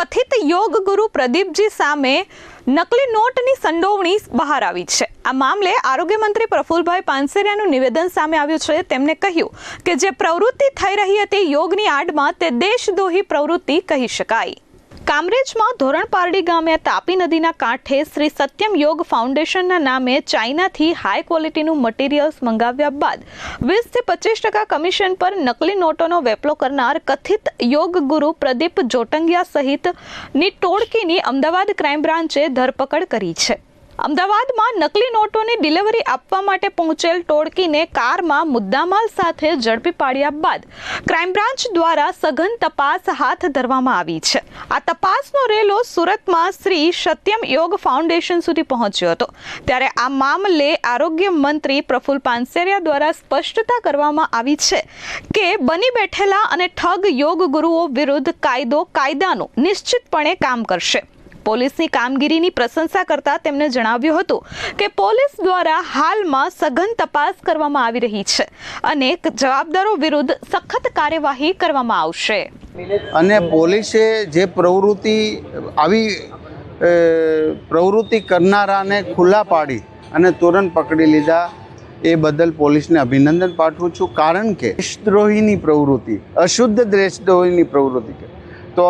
કથિત યોગ ગુરુ પ્રદીપજી સામે નકલી નોટની સંડોવણી બહાર આવી છે। આ મામલે આરોગ્ય મંત્રી પ્રફુલભાઈ પાનસેરિયાનું નિવેદન સામે આવ્યું છે। તેમણે કહ્યું કે જે પ્રવૃત્તિ થઈ રહી હતી યોગની આડમાં તે દેશદ્રોહી પ્રવૃત્તિ કહી શકાય। કામરેજમાં ધોરણપારડી ગામે તાપી નદીના કાંઠે શ્રી સત્યમ યોગ ફાઉન્ડેશનના નામે ચાઇનાથી હાઈ ક્વોલિટીનું મટીરિયલ્સ મંગાવ્યા બાદ 20 થી 25% કમિશન પર નકલી નોટોનો વેપલો કરનાર કથિત યોગ ગુરુ પ્રદીપ જોટંગિયા સહિતની ટોળકીની અમદાવાદ ક્રાઇમ બ્રાન્ચે ધરપકડ કરી છે। અમદાવાદમાં નકલી નોટોની ડિલિવરી આપવા માટે પહોંચેલ ટોળકીને કારમાં મુદ્દામાલ સાથે ઝડપી પાડ્યા બાદ ક્રાઇમ બ્રાન્ચ દ્વારા સઘન તપાસ હાથ ધરવામાં આવી છે। આ તપાસનો રેલો સુરતમાં શ્રી સત્યમ યોગ ફાઉન્ડેશન સુધી પહોંચ્યો હતો। ત્યારે આ મામલે આરોગ્ય મંત્રી પ્રફુલ પાનસેરિયા દ્વારા સ્પષ્ટતા કરવામાં આવી છે કે બની બેઠેલા અને ઠગ યોગ ગુરુઓ વિરુદ્ધ કાયદો કાયદાનું નિશ્ચિતપણે કામ કરશે। પોલીસની કામગીરીની પ્રશંસા કરતા તેમણે જણાવ્યું હતું કે પોલીસ દ્વારા હાલમાં સઘન તપાસ કરવામાં આવી રહી છે અને જવાબદારો વિરુદ્ધ સખત કાર્યવાહી કરવામાં આવશે। અને પોલીસે જે પ્રવૃત્તિ કરનારાને ખુલ્લા પાડી અને તુરંત પકડી લીધા એ બદલ પોલીસને અભિનંદન પાઠવું છું। કારણ કે દેશદ્રોહીની પ્રવૃત્તિ, અશુદ્ધ દેશદ્રોહીની પ્રવૃત્તિ તો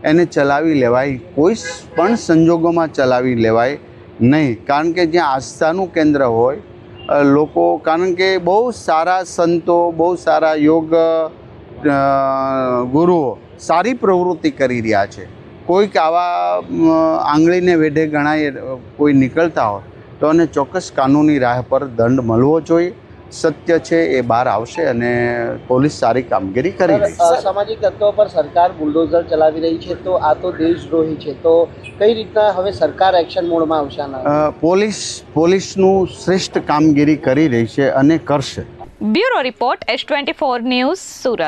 એને ચલાવી લેવાય, કોઈ પણ સંજોગોમાં ચલાવી લેવાય નહીં। કારણ કે જ્યાં આસ્થાનું કેન્દ્ર હોય લોકો, કારણ કે બહુ સારા સંતો, બહુ સારા યોગ ગુરુઓ સારી પ્રવૃત્તિ કરી રહ્યા છે। કોઈક આવા આંગળીને વેઢે ગણાય કોઈ નીકળતા હોય તો એને ચોક્કસ કાનૂની રાહ પર દંડ મળવો જોઈએ। સત્ય છે એ બહાર આવશે અને પોલીસ સારી કામગીરી કરી રહી છે। સામાજિક તત્વો પર સરકાર બુલડોઝર ચલાવી રહી છે તો આ તો દેશદ્રોહી છે, તો કઈ રીતના હવે સરકાર એક્શન મોડમાં આવશે? પોલીસનું શ્રેષ્ઠ કામગીરી કરી રહી છે અને કરશે। Bureau report S24 news Surat.